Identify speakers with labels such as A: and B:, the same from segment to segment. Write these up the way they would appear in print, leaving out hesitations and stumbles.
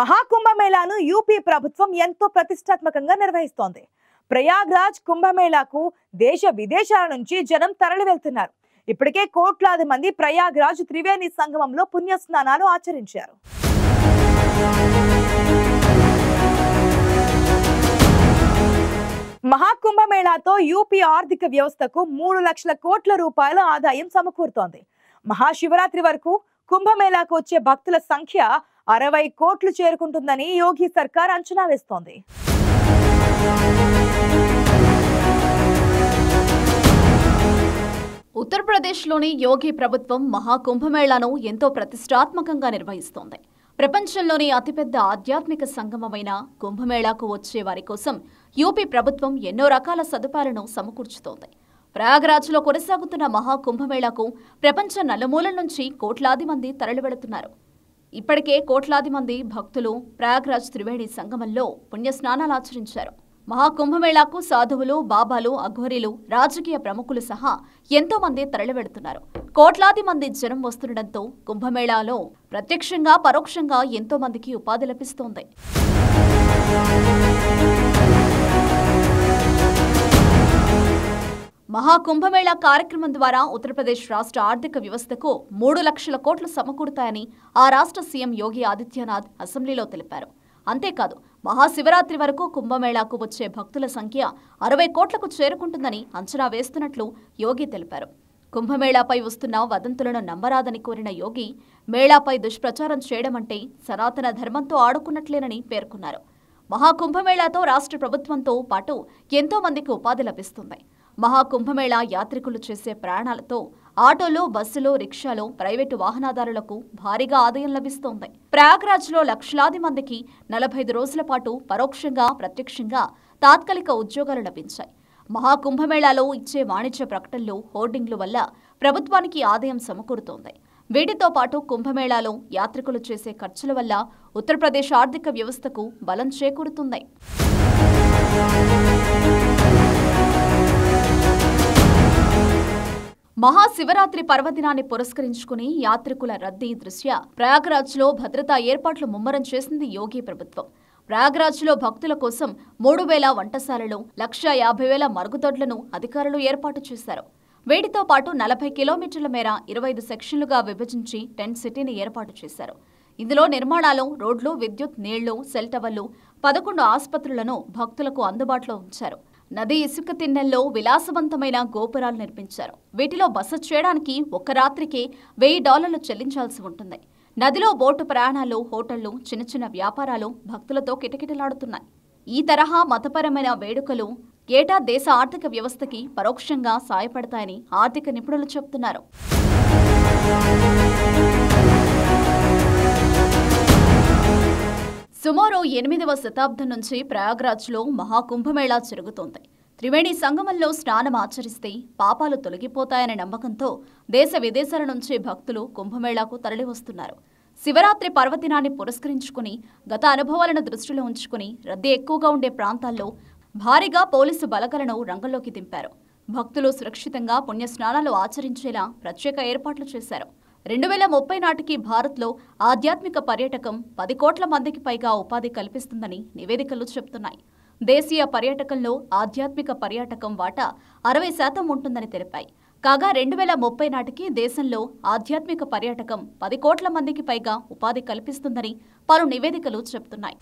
A: మహాకుంభమేళాను UP ప్రభుత్వం ఎంతో ప్రతిష్టాత్మకంగా నిర్వహిస్తోంది. ప్రయాగ్రాజ్ కుంభమేళాకు దేశ విదేశాల నుంచి జనం తరలి వెళ్తున్నారు. ఇప్పటికే కోట్లాది మంది ప్రయాగ్రాజ్ త్రివేణి సంగమంలో పుణ్యస్నానాలు ఆచరించారు. మహాకుంభమేళాతో యూపీ ఆర్థిక వ్యవస్థకు 3 లక్షల కోట్ల రూపాయల ఆదాయం సమకూరుతోంది. మహాశివరాత్రి వరకు కుంభమేళాకు వచ్చే భక్తుల సంఖ్య 60 కోట్లు చేరుకుంటుందని యోగి సర్కార్ అంచనా వేస్తోంది.
B: ఉత్తరప్రదేశ్లోని యోగి ప్రభుత్వం మహాకుంభమేళాను ఎంతో ప్రతిష్టాత్మకంగా నిర్వహిస్తోంది. ప్రపంచంలోని అతిపెద్ద ఆధ్యాత్మిక సంగమమైన కుంభమేళాకు వచ్చే వారి కోసం యూపీ ప్రభుత్వం ఎన్నో రకాల సదుపాయాలను సమకూర్చుతోంది. ప్రయాగ్రాజ్లో కొనసాగుతున్న మహాకుంభమేళాకు ప్రపంచ నలుమూలల నుంచి కోట్లాది మంది తరలివెళుతున్నారు. ఇప్పటికే కోట్లాది మంది భక్తులు ప్రయాగ్రాజ్ త్రివేణి సంగమంలో పుణ్యస్నానాలు ఆచరించారు. మహాకుంభమేళాకు సాధువులు, బాబాలు, అఘోరీలు, రాజకీయ ప్రముఖులు సహా ఎంతో మంది తరలివెడుతున్నారు. కోట్లాది మంది జనం వస్తుండటంతో కుంభమేళాలో ప్రత్యక్షంగా పరోక్షంగా ఎంతో మందికి ఉపాధి లభిస్తోంది. మహాకుంభమేళా కార్యక్రమం ద్వారా ఉత్తరప్రదేశ్ రాష్ట్ర ఆర్థిక వ్యవస్థకు 3 లక్షల కోట్లు సమకూరుతాయని ఆ రాష్ట్ర సీఎం యోగి ఆదిత్యనాథ్ అసెంబ్లీలో తెలిపారు. అంతేకాదు, మహాశివరాత్రి వరకు కుంభమేళాకు వచ్చే భక్తుల సంఖ్య 60 కోట్లకు చేరుకుంటుందని అంచనా వేస్తున్నట్లు యోగి తెలిపారు. కుంభమేళాపై వస్తున్న వదంతులను నమ్మరాదని కోరిన యోగి, మేళాపై దుష్ప్రచారం చేయడమంటే సనాతన ధర్మంతో ఆడుకున్నట్లేనని పేర్కొన్నారు. మహాకుంభమేళాతో రాష్ట్ర ప్రభుత్వంతో పాటు ఎంతో మందికి ఉపాధి లభిస్తుంది. మహాకుంభమేళా యాత్రికులు చేసే ప్రయాణాలతో ఆటోలు, బస్సులు, రిక్షాలు, ప్రైవేటు వాహనదారులకు భారీగా ఆదాయం లభిస్తోంది. ప్రయాగ్రాజ్లో లక్షలాది మందికి 45 రోజుల పాటు పరోక్షంగా, ప్రత్యక్షంగా తాత్కాలిక ఉద్యోగాలు లభించాయి. మహాకుంభమేళాలో ఇచ్చే వాణిజ్య ప్రకటనలు, హోర్డింగ్ల వల్ల ప్రభుత్వానికి ఆదాయం సమకూరుతోంది. వీటితో పాటు కుంభమేళాలో యాత్రికులు చేసే ఖర్చుల వల్ల ఉత్తరప్రదేశ్ ఆర్థిక వ్యవస్థకు బలం చేకూరుతుంది. మహాశివరాత్రి పర్వదినాన్ని పురస్కరించుకుని యాత్రికుల రద్దీ దృష్ట్యా ప్రయాగ్రాజ్లో భద్రతా ఏర్పాట్లు ముమ్మరం చేసింది యోగి ప్రభుత్వం. ప్రయాగ్రాజ్లో భక్తుల కోసం 3000 వంటశాలలు, 1,50,000 మరుగుదొడ్లను అధికారులు ఏర్పాటు చేశారు. వీటితో పాటు 40 కిలోమీటర్ల మేర 25 సెక్షన్లుగా విభజించి టెంట్ సిటీని ఏర్పాటు చేశారు. ఇందులో నిర్మాణాలు, రోడ్లు, విద్యుత్, నీళ్లు, సెల్ టవర్లు, 11 ఆసుపత్రులను భక్తులకు అందుబాటులో ఉంచారు. నది ఇసుక తిన్నెల్లో విలాసవంతమైన గోపురాలు నిర్మించారు. వీటిలో బస చేయడానికి ఒక్క రాత్రికే $1000 చెల్లించాల్సి ఉంటుంది. నదిలో బోటు ప్రయాణాలు, హోటళ్లు, చిన్న చిన్న వ్యాపారాలు భక్తులతో కిటకిటలాడుతున్నాయి. ఈ తరహా మతపరమైన వేడుకలు ఏటా దేశ ఆర్థిక వ్యవస్థకి పరోక్షంగా సాయపడతాయని ఆర్థిక నిపుణులు చెబుతున్నారు. సుమారు 8వ శతాబ్దం నుంచి ప్రయాగ్రాజ్లో మహాకుంభమేళా జరుగుతోంది. త్రివేణి సంగమంలో స్నానం ఆచరిస్తే పాపాలు తొలగిపోతాయనే నమ్మకంతో దేశ విదేశాల నుంచి భక్తులు కుంభమేళాకు తరలివస్తున్నారు. శివరాత్రి పర్వదినాన్ని పురస్కరించుకుని గత అనుభవాలను దృష్టిలో ఉంచుకుని రద్దీ ఎక్కువగా ఉండే ప్రాంతాల్లో భారీగా పోలీసు బలగాలను రంగంలోకి దింపారు. భక్తులు సురక్షితంగా పుణ్యస్నానాలు ఆచరించేలా ప్రత్యేక ఏర్పాట్లు చేశారు. 2030 నాటికి భారత్లో ఆధ్యాత్మిక పర్యాటకం 10 కోట్ల మందికి పైగా ఉపాధి కల్పిస్తుందని నివేదికలు చెబుతున్నాయి. దేశీయ పర్యాటకంలో ఆధ్యాత్మిక పర్యాటకం వాటా 60% ఉంటుందని తెలిపాయి. కాగా 2030 నాటికి దేశంలో ఆధ్యాత్మిక పర్యాటకం 10 కోట్ల మందికి పైగా ఉపాధి కల్పిస్తుందని పలు నివేదికలు చెబుతున్నాయి.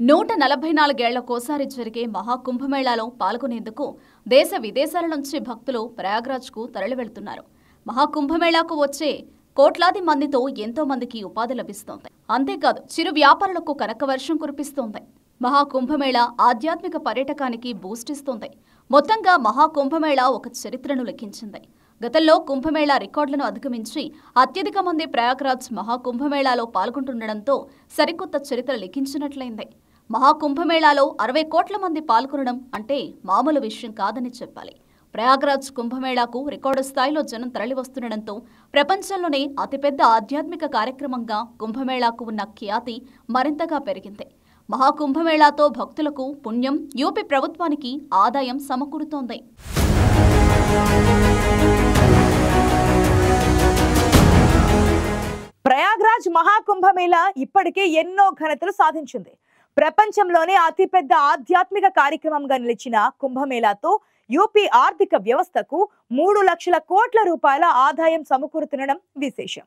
B: 144 ఏళ్లకోసారి జరిగే మహాకుంభమేళాలో పాల్గొనేందుకు దేశ విదేశాల నుంచి భక్తులు ప్రయాగ్రాజ్కు తరలివెళ్తున్నారు. మహాకుంభమేళాకు వచ్చే కోట్లాది మందితో ఎంతో మందికి ఉపాధి లభిస్తోంది. అంతేకాదు, చిరు వ్యాపారులకు కనకవర్షం కురిపిస్తోంది. మహాకుంభమేళా ఆధ్యాత్మిక పర్యాటకానికి బూస్ట్ ఇస్తోంది. మొత్తంగా మహాకుంభమేళా ఒక చరిత్రను లిఖించింది. గతంలో కుంభమేళా రికార్డులను అధిగమించి అత్యధిక మంది ప్రయాగ్రాజ్ మహాకుంభమేళాలో పాల్గొంటుండటంతో సరికొత్త చరిత్ర లిఖించినట్లయింది. మహాకుంభమేళాలో 60 కోట్ల మంది పాల్గొనడం అంటే మామూలు విషయం కాదని చెప్పాలి. ప్రయాగ్రాజ్ కుంభమేళాకు రికార్డు స్థాయిలో జనం తరలివస్తుండటంతో ప్రపంచంలోనే అతిపెద్ద ఆధ్యాత్మిక కార్యక్రమంగా కుంభమేళాకు ఉన్న ఖ్యాతి మరింతగా పెరిగింది. మహాకుంభమేళాతో భక్తులకు పుణ్యం, యూపీ ప్రభుత్వానికి ఆదాయం సమకూరుతోంది.
A: ప్రయాగ్రాజ్ మహాకుంభమేళా ఇప్పటికే ఎన్నో ఘనతలు సాధించింది. ప్రపంచంలోనే అతిపెద్ద ఆధ్యాత్మిక కార్యక్రమంగా నిలిచిన కుంభమేళాతో యూపీ ఆర్థిక వ్యవస్థకు 3 లక్షల కోట్ల రూపాయల ఆదాయం సమకూరుతుండడం విశేషం.